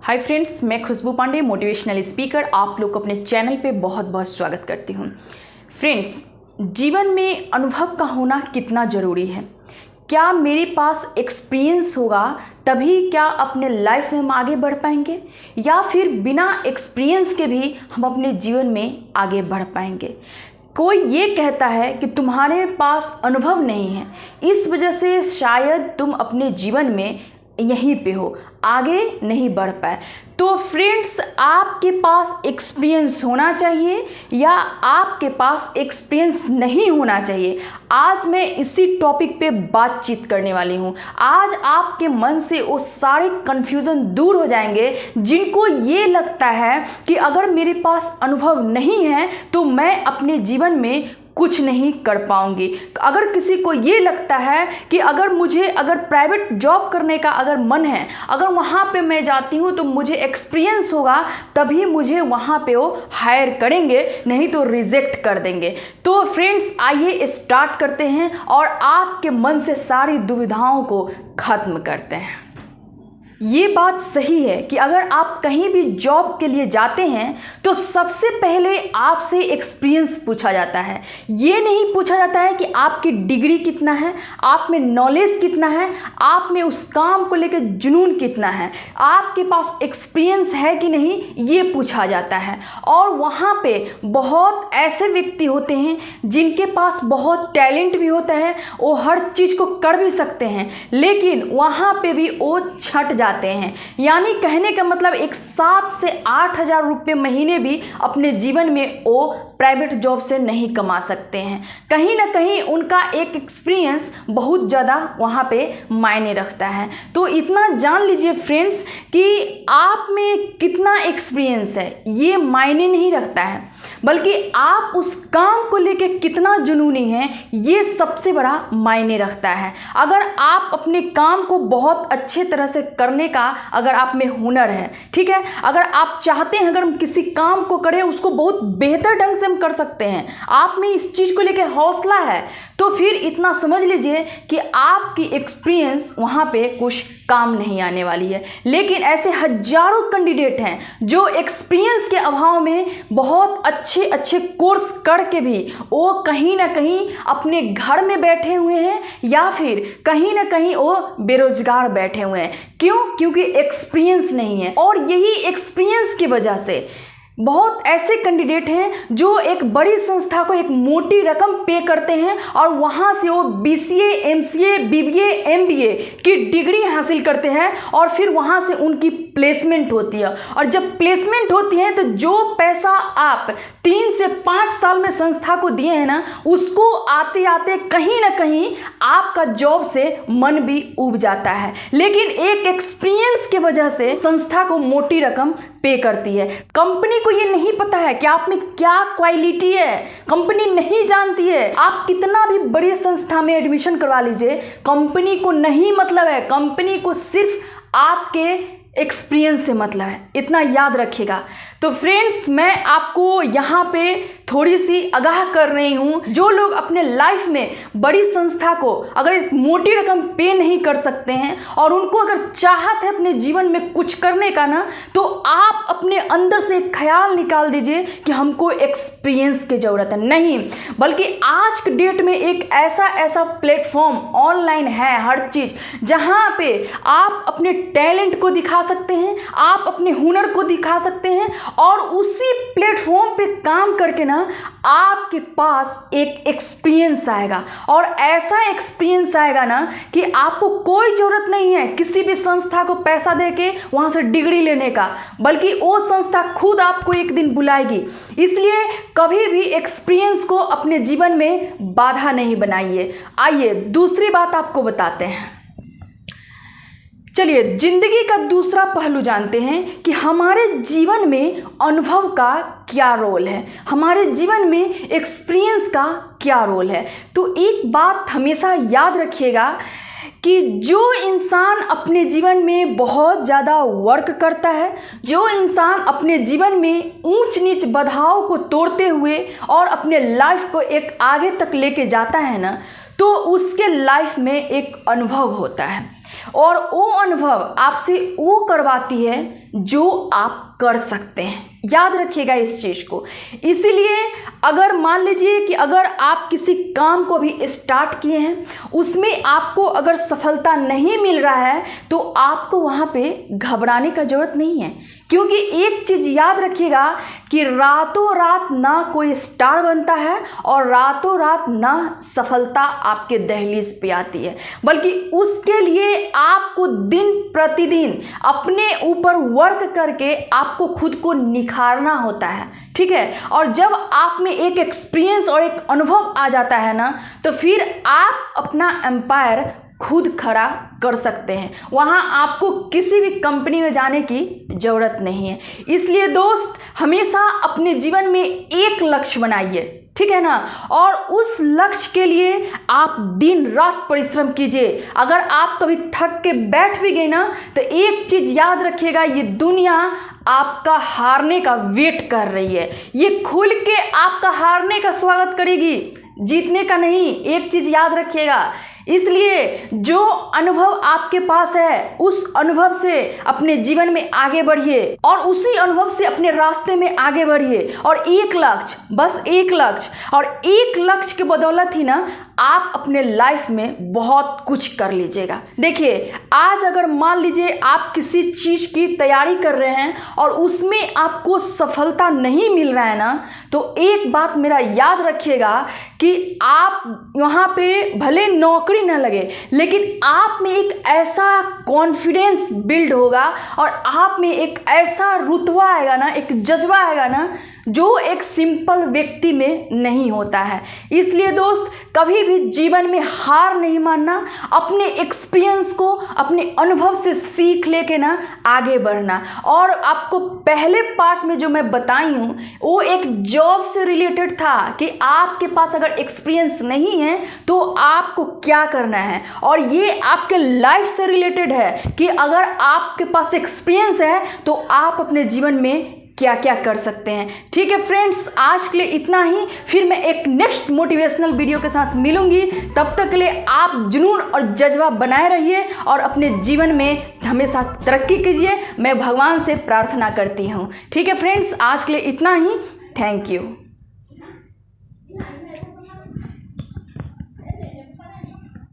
Hi friends, मैं खुशबू Pandey motivational speaker आप लोग को अपने चैनल पे बहुत बहुत स्वागत करती हूँ। फ्रेंड्स, जीवन में अनुभव का होना कितना ज़रूरी है। क्या मेरे पास एक्सपीरियंस होगा तभी क्या अपने लाइफ में हम आगे बढ़ पाएंगे, या फिर बिना एक्सपीरियंस के भी हम अपने जीवन में आगे बढ़ पाएंगे। कोई ये कहता है कि तुम्हारे पास अनुभव नहीं है, इस वजह से शायद तुम अपने जीवन में यहीं पे हो, आगे नहीं बढ़ पाए। तो फ्रेंड्स, आपके पास एक्सपीरियंस होना चाहिए या आपके पास एक्सपीरियंस नहीं होना चाहिए, आज मैं इसी टॉपिक पे बातचीत करने वाली हूँ। आज आपके मन से वो सारे कन्फ्यूज़न दूर हो जाएंगे जिनको ये लगता है कि अगर मेरे पास अनुभव नहीं है तो मैं अपने जीवन में कुछ नहीं कर पाऊंगी। अगर किसी को ये लगता है कि अगर प्राइवेट जॉब करने का अगर मन है, अगर वहाँ पे मैं जाती हूँ तो मुझे एक्सपीरियंस होगा तभी मुझे वहाँ पे वो हायर करेंगे, नहीं तो रिजेक्ट कर देंगे। तो फ्रेंड्स, आइए स्टार्ट करते हैं और आपके मन से सारी दुविधाओं को खत्म करते हैं। ये बात सही है कि अगर आप कहीं भी जॉब के लिए जाते हैं तो सबसे पहले आपसे एक्सपीरियंस पूछा जाता है। ये नहीं पूछा जाता है कि आपकी डिग्री कितना है, आप में नॉलेज कितना है, आप में उस काम को लेकर जुनून कितना है, आपके पास एक्सपीरियंस है कि नहीं, ये पूछा जाता है। और वहाँ पे बहुत ऐसे व्यक्ति होते हैं जिनके पास बहुत टैलेंट भी होता है, वो हर चीज़ को कर भी सकते हैं, लेकिन वहाँ पे भी वो छट जाते हैं। यानी कहने का मतलब एक 7 से 8 हज़ार रुपये महीने भी अपने जीवन में वो प्राइवेट जॉब से नहीं कमा सकते हैं। कहीं ना कहीं उनका एक एक्सपीरियंस बहुत ज़्यादा वहाँ पे मायने रखता है। तो इतना जान लीजिए फ्रेंड्स कि आप में कितना एक्सपीरियंस है ये मायने नहीं रखता है, बल्कि आप उस काम को लेके कितना जुनूनी हैं ये सबसे बड़ा मायने रखता है। अगर आप अपने काम को बहुत अच्छे तरह से करने का अगर आप में हुनर है, ठीक है, अगर आप चाहते हैं अगर हम किसी काम को करें उसको बहुत बेहतर ढंग से हम कर सकते हैं, आप में इस चीज़ को लेके हौसला है, तो फिर इतना समझ लीजिए कि आपकी एक्सपीरियंस वहाँ पे कुछ काम नहीं आने वाली है। लेकिन ऐसे हजारों कैंडिडेट हैं जो एक्सपीरियंस के अभाव में बहुत अच्छे अच्छे कोर्स करके भी वो कहीं ना कहीं अपने घर में बैठे हुए हैं या फिर कहीं ना कहीं वो बेरोजगार बैठे हुए हैं। क्यों? क्योंकि एक्सपीरियंस नहीं है। और यही एक्सपीरियंस की वजह से बहुत ऐसे कैंडिडेट हैं जो एक बड़ी संस्था को एक मोटी रकम पे करते हैं और वहाँ से वो BCA, MCA, BBA, MBA की डिग्री हासिल करते हैं और फिर वहाँ से उनकी प्लेसमेंट होती है। और जब प्लेसमेंट होती है तो जो पैसा आप 3 से 5 साल में संस्था को दिए हैं ना, उसको आते आते कहीं ना कहीं आपका जॉब से मन भी उब जाता है। लेकिन एक एक्सपीरियंस की वजह से संस्था को मोटी रकम पे करती है। कंपनी को ये नहीं पता है कि आप में क्या क्वालिटी है, कंपनी नहीं जानती है। आप कितना भी बड़ी संस्था में एडमिशन करवा लीजिए, कंपनी को नहीं मतलब है, कंपनी को सिर्फ आपके एक्सपीरियंस से मतलब है, इतना याद रखिएगा। तो फ्रेंड्स, मैं आपको यहाँ पे थोड़ी सी आगाह कर रही हूँ, जो लोग अपने लाइफ में बड़ी संस्था को अगर एक मोटी रकम पे नहीं कर सकते हैं और उनको अगर चाहत है अपने जीवन में कुछ करने का ना, तो आप अपने अंदर से एक ख्याल निकाल दीजिए कि हमको एक्सपीरियंस की ज़रूरत है। नहीं, बल्कि आज के डेट में एक ऐसा प्लेटफॉर्म ऑनलाइन है हर चीज़, जहाँ पे आप अपने टैलेंट को दिखा सकते हैं, आप अपने हुनर को दिखा सकते हैं और उसी प्लेटफॉर्म पे काम करके ना आपके पास एक एक्सपीरियंस आएगा। और ऐसा एक्सपीरियंस आएगा ना कि आपको कोई ज़रूरत नहीं है किसी भी संस्था को पैसा देके वहाँ से डिग्री लेने का, बल्कि वो संस्था खुद आपको एक दिन बुलाएगी। इसलिए कभी भी एक्सपीरियंस को अपने जीवन में बाधा नहीं बनाइए। आइए दूसरी बात आपको बताते हैं। चलिए, जिंदगी का दूसरा पहलू जानते हैं कि हमारे जीवन में अनुभव का क्या रोल है, हमारे जीवन में एक्सपीरियंस का क्या रोल है। तो एक बात हमेशा याद रखिएगा कि जो इंसान अपने जीवन में बहुत ज़्यादा वर्क करता है, जो इंसान अपने जीवन में ऊंच नीच बाधाओं को तोड़ते हुए और अपने लाइफ को एक आगे तक लेके जाता है ना, तो उसके लाइफ में एक अनुभव होता है। और वो अनुभव आपसे वो करवाती है जो आप कर सकते हैं। याद रखिएगा इस चीज़ को। इसीलिए अगर मान लीजिए कि अगर आप किसी काम को भी स्टार्ट किए हैं, उसमें आपको अगर सफलता नहीं मिल रहा है तो आपको वहाँ पे घबराने का ज़रूरत नहीं है, क्योंकि एक चीज़ याद रखिएगा कि रातों रात ना कोई स्टार बनता है और रातों रात ना सफलता आपके दहलीज पे आती है, बल्कि उसके लिए आपको दिन प्रतिदिन अपने ऊपर वर्क करके आपको खुद को निखारना होता है। ठीक है, और जब आप में एक एक्सपीरियंस और एक अनुभव आ जाता है ना, तो फिर आप अपना एम्पायर खुद खड़ा कर सकते हैं। वहाँ आपको किसी भी कंपनी में जाने की ज़रूरत नहीं है। इसलिए दोस्त, हमेशा अपने जीवन में एक लक्ष्य बनाइए, ठीक है ना, और उस लक्ष्य के लिए आप दिन रात परिश्रम कीजिए। अगर आप कभी थक के बैठ भी गए ना, तो एक चीज़ याद रखिएगा, ये दुनिया आपका हारने का वेट कर रही है। ये खुल के आपका हारने का स्वागत करेगी, जीतने का नहीं। एक चीज़ याद रखिएगा। इसलिए जो अनुभव आपके पास है, उस अनुभव से अपने जीवन में आगे बढ़िए और उसी अनुभव से अपने रास्ते में आगे बढ़िए। और एक लक्ष्य, बस एक लक्ष्य, और एक लक्ष्य के बदौलत ही ना आप अपने लाइफ में बहुत कुछ कर लीजिएगा। देखिए, आज अगर मान लीजिए आप किसी चीज़ की तैयारी कर रहे हैं और उसमें आपको सफलता नहीं मिल रहा है ना, तो एक बात मेरा याद रखिएगा कि आप वहाँ पे भले नौकरी न लगे, लेकिन आप में एक ऐसा कॉन्फिडेंस बिल्ड होगा और आप में एक ऐसा रुतबा आएगा ना, एक जज्बा आएगा ना, जो एक सिंपल व्यक्ति में नहीं होता है। इसलिए दोस्त, कभी भी जीवन में हार नहीं मानना, अपने एक्सपीरियंस को, अपने अनुभव से सीख लेके ना आगे बढ़ना। और आपको पहले पार्ट में जो मैं बताई हूँ, वो एक जॉब से रिलेटेड था कि आपके पास अगर एक्सपीरियंस नहीं है तो आपको क्या करना है, और ये आपके लाइफ से रिलेटेड है कि अगर आपके पास एक्सपीरियंस है तो आप अपने जीवन में क्या क्या कर सकते हैं। ठीक है फ्रेंड्स, आज के लिए इतना ही। फिर मैं एक नेक्स्ट मोटिवेशनल वीडियो के साथ मिलूंगी। तब तक के लिए आप जुनून और जज्बा बनाए रहिए और अपने जीवन में हमेशा तरक्की कीजिए। मैं भगवान से प्रार्थना करती हूँ। ठीक है फ्रेंड्स, आज के लिए इतना ही। Thank you.